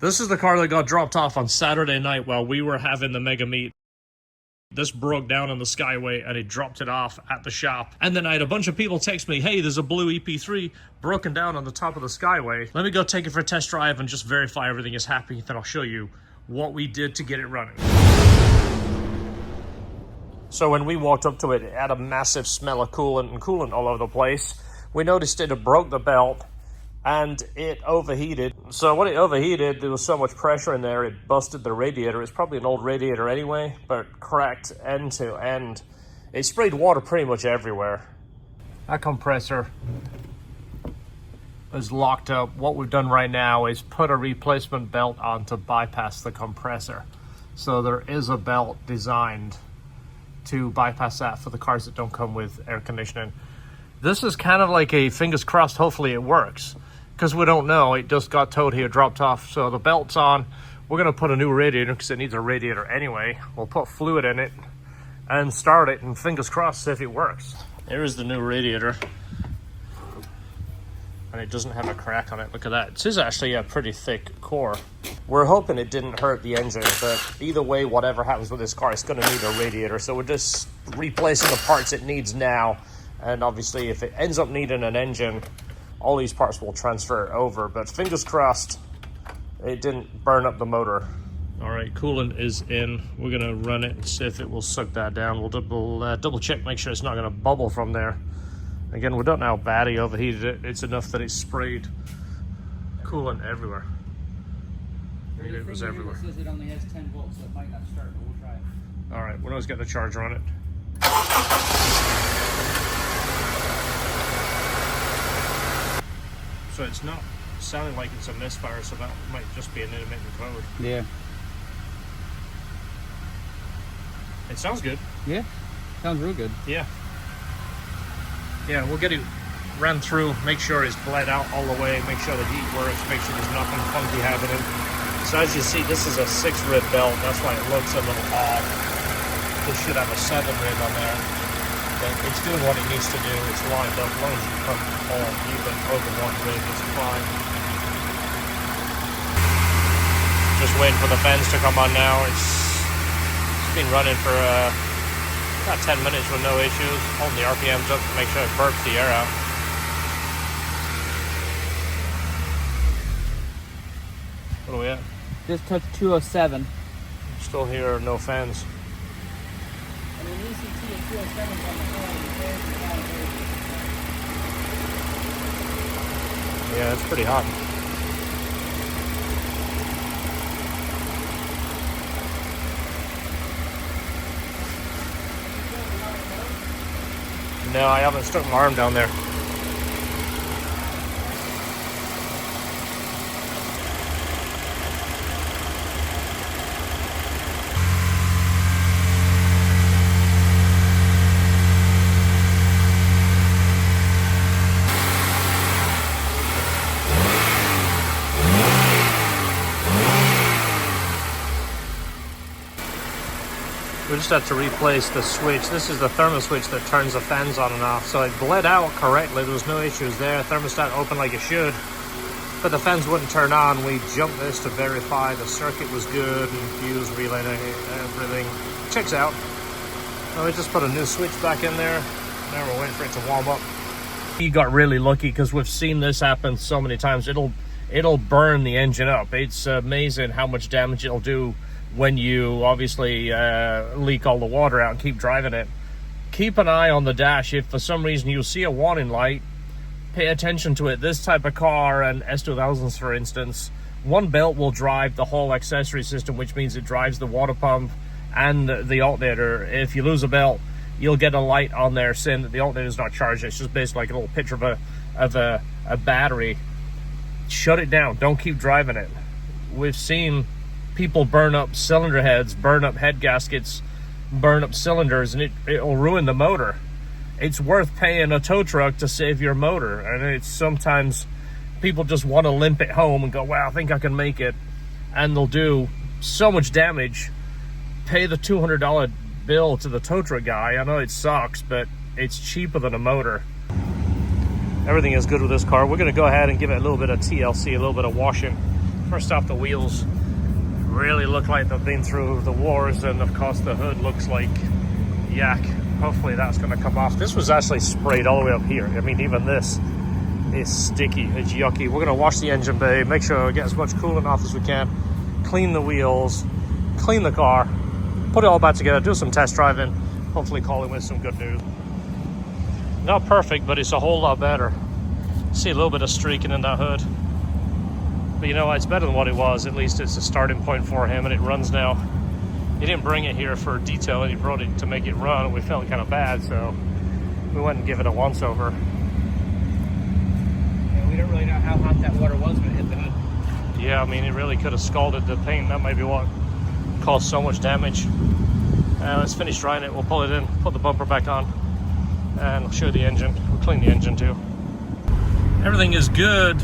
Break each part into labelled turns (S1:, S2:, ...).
S1: This is the car that got dropped off on Saturday night while we were having the mega meet. This broke down on the Skyway and it dropped it off at the shop. And then I had a bunch of people text me, hey, there's a blue EP3 broken down on the top of the Skyway. Let me go take it for a test drive and just verify everything is happy. Then I'll show you what we did to get it running. So when we walked up to it, it had a massive smell of coolant and coolant all over the place. We noticed it had broke the belt and it overheated. So when it overheated, there was so much pressure in there, it busted the radiator. It's probably an old radiator anyway, but cracked end to end. It sprayed water pretty much everywhere. That compressor is locked up. What we've done right now is put a replacement belt on to bypass the compressor. So there is a belt designed to bypass that for the cars that don't come with air conditioning. This is kind of like a fingers crossed, hopefully it works, because we don't know. It just got towed here, dropped off. So the belt's on. We're going to put a new radiator because it needs a radiator anyway. We'll put fluid in it and start it, and fingers crossed if it works. There is the new radiator. And it doesn't have a crack on it. Look at that. This is actually a pretty thick core. We're hoping it didn't hurt the engine, but either way, whatever happens with this car, it's going to need a radiator. So we're just replacing the parts it needs now. And obviously, if it ends up needing an engine, all these parts will transfer over. But fingers crossed, it didn't burn up the motor. All right, coolant is in. We're going to run it and see if it will suck that down. We'll double check, make sure it's not going to bubble from there. Again, we don't know how bad he overheated it. It's enough that it sprayed coolant everywhere. It was everywhere.
S2: It says it only has 10 volts, so it might not start, but we'll try it.
S1: All right, we're always getting the charger on it. So it's not sounding like it's a misfire, so that might just be an intermittent code.
S2: Yeah.
S1: It sounds good.
S2: Yeah, sounds real good.
S1: Yeah. Yeah, we'll get it ran through, make sure it's bled out all the way, make sure the heat works, make sure there's nothing funky happening. So as you see, this is a 6-rib belt. That's why it looks a little odd. This should have a 7-rib on there. But it's doing what it needs to do. It's lined up. As long as you come all even over 1 rib, it's fine. Just waiting for the fans to come on now. It's been running for about 10 minutes with no issues. Holding the RPMs up to make sure it burps the air out. What are we at?
S2: Just touched 207.
S1: Still here, no fans.
S2: I mean, ECT at 207 on the phone.
S1: Yeah, it's pretty hot. No, I haven't stuck my arm down there. We just had to replace the switch. This is the thermal switch that turns the fans on and off. So it bled out correctly. There was no issues there. Thermostat opened like it should. But the fans wouldn't turn on. We jumped this to verify the circuit was good and fuse, relay, everything checks out. So we just put a new switch back in there. Now we're waiting for it to warm up. He got really lucky because we've seen this happen so many times. It'll burn the engine up. It's amazing how much damage it'll do when you obviously leak all the water out and keep driving it. Keep an eye on the dash. If for some reason you see a warning light, pay attention to it. This type of car, and S2000s for instance, one belt will drive the whole accessory system, which means it drives the water pump and the alternator. If you lose a belt, you'll get a light on there saying that the alternator is not charged. It's just basically like a little picture of a battery. Shut it down. Don't keep driving it. We've seen people burn up cylinder heads, burn up head gaskets, burn up cylinders, and it'll ruin the motor. It's worth paying a tow truck to save your motor. And it's sometimes people just want to limp it home and go, wow, I think I can make it. And they'll do so much damage. Pay the $200 bill to the tow truck guy. I know it sucks, but it's cheaper than a motor. Everything is good with this car. We're going to go ahead and give it a little bit of TLC, a little bit of washing. First off, the wheels really look like they've been through the wars, and of course the hood looks like yak. Hopefully that's going to come off. This was actually sprayed all the way up here. I mean, even this is sticky, it's yucky. We're going to wash the engine bay, make sure we get as much coolant off as we can, clean the wheels, clean the car, put it all back together, do some test driving, hopefully call in with some good news. Not perfect, but it's a whole lot better. See a little bit of streaking in that hood, but you know what, it's better than what it was. At least it's a starting point for him, and it runs now. He didn't bring it here for detail, and he brought it to make it run, and we felt kind of bad, so we went and give it a once over.
S2: Yeah, we don't really know how hot that water was when it hit the hood.
S1: Yeah, I mean, it really could have scalded the paint. That might be what caused so much damage. Let's finish drying it. We'll pull it in, put the bumper back on, and I'll show you the engine. We'll clean the engine too. Everything is good.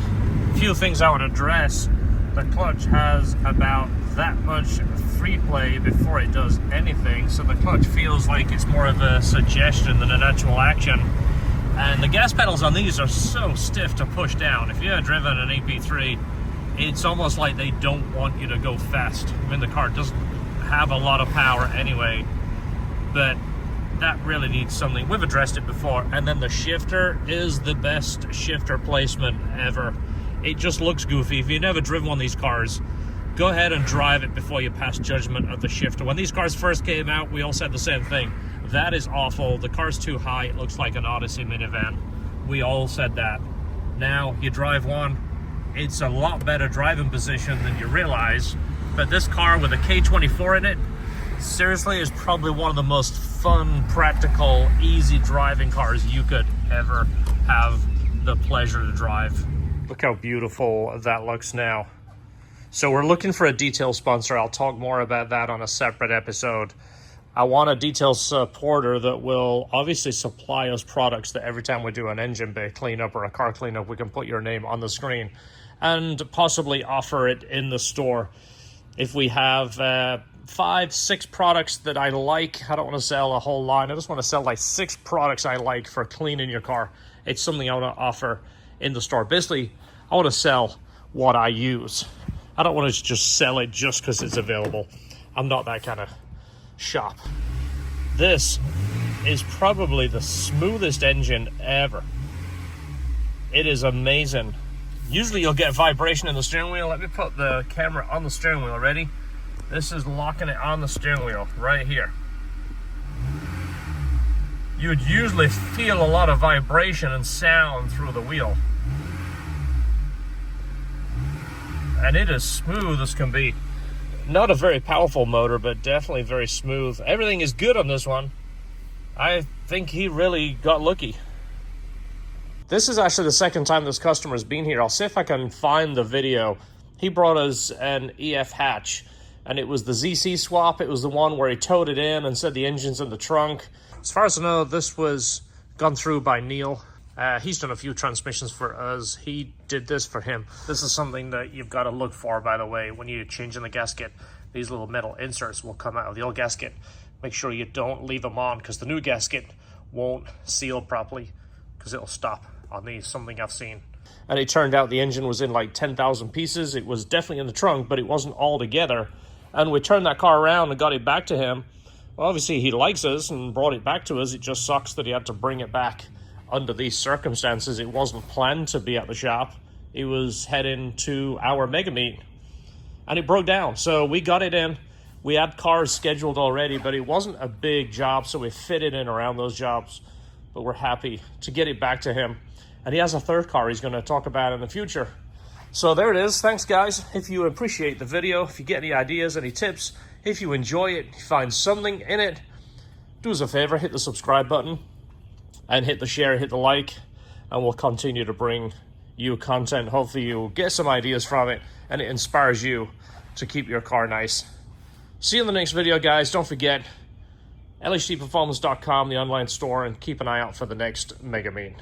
S1: Few things I would address. The clutch has about that much free play before it does anything, so the clutch feels like it's more of a suggestion than an actual action. And the gas pedals on these are so stiff to push down. If you have driven an EP3, it's almost like they don't want you to go fast. I mean, the car doesn't have a lot of power anyway, but that really needs something. We've addressed it before. And then the shifter is the best shifter placement ever. It just looks goofy. If you've never driven one of these cars, go ahead and drive it before you pass judgment of the shifter. When these cars first came out, we all said the same thing. That is awful. The car's too high. It looks like an Odyssey minivan. We all said that. Now you drive one, it's a lot better driving position than you realize. But this car with a K24 in it, seriously, is probably one of the most fun, practical, easy driving cars you could ever have the pleasure to drive. Look how beautiful that looks now. So we're looking for a detail sponsor. I'll talk more about that on a separate episode. I want a detail supporter that will obviously supply us products that every time we do an engine bay cleanup or a car cleanup, we can put your name on the screen and possibly offer it in the store. If we have 5, 6 products that I like, I don't want to sell a whole line. I just want to sell like 6 products I like for cleaning your car. It's something I want to offer in the store. Basically, I want to sell what I use. I don't want to just sell it just because it's available. I'm not that kind of shop. This is probably the smoothest engine ever. It is amazing. Usually you'll get vibration in the steering wheel. Let me put the camera on the steering wheel. Ready? This is locking it on the steering wheel right here. You would usually feel a lot of vibration and sound through the wheel. And it is smooth as can be. Not a very powerful motor, but definitely very smooth. Everything is good on this one. I think he really got lucky. This is actually the second time this customer's been here. I'll see if I can find the video. He brought us an EF hatch, and it was the ZC swap. It was the one where he towed it in and said the engine's in the trunk. As far as I know, this was gone through by Neil. He's done a few transmissions for us. He did this for him. This is something that you've got to look for, by the way, when you're changing the gasket. These little metal inserts will come out of the old gasket. Make sure you don't leave them on, because the new gasket won't seal properly, because it'll stop on these, something I've seen. And it turned out the engine was in like 10,000 pieces. It was definitely in the trunk, but it wasn't all together. And we turned that car around and got it back to him. Well, obviously he likes us and brought it back to us. It just sucks that he had to bring it back under these circumstances. It wasn't planned to be at the shop. It was heading to our mega meet, and it broke down. So we got it in. We had cars scheduled already, but it wasn't a big job, so we fit it in around those jobs. But we're happy to get it back to him. And he has a third car he's going to talk about in the future. So there it is. Thanks, guys. If you appreciate the video, if you get any ideas, any tips, if you enjoy it, you find something in it, do us a favor, hit the subscribe button and hit the share, hit the like, and we'll continue to bring you content. Hopefully you'll get some ideas from it and it inspires you to keep your car nice. See you in the next video, guys. Don't forget, LHDperformance.com, the online store, and keep an eye out for the next Mega Meet.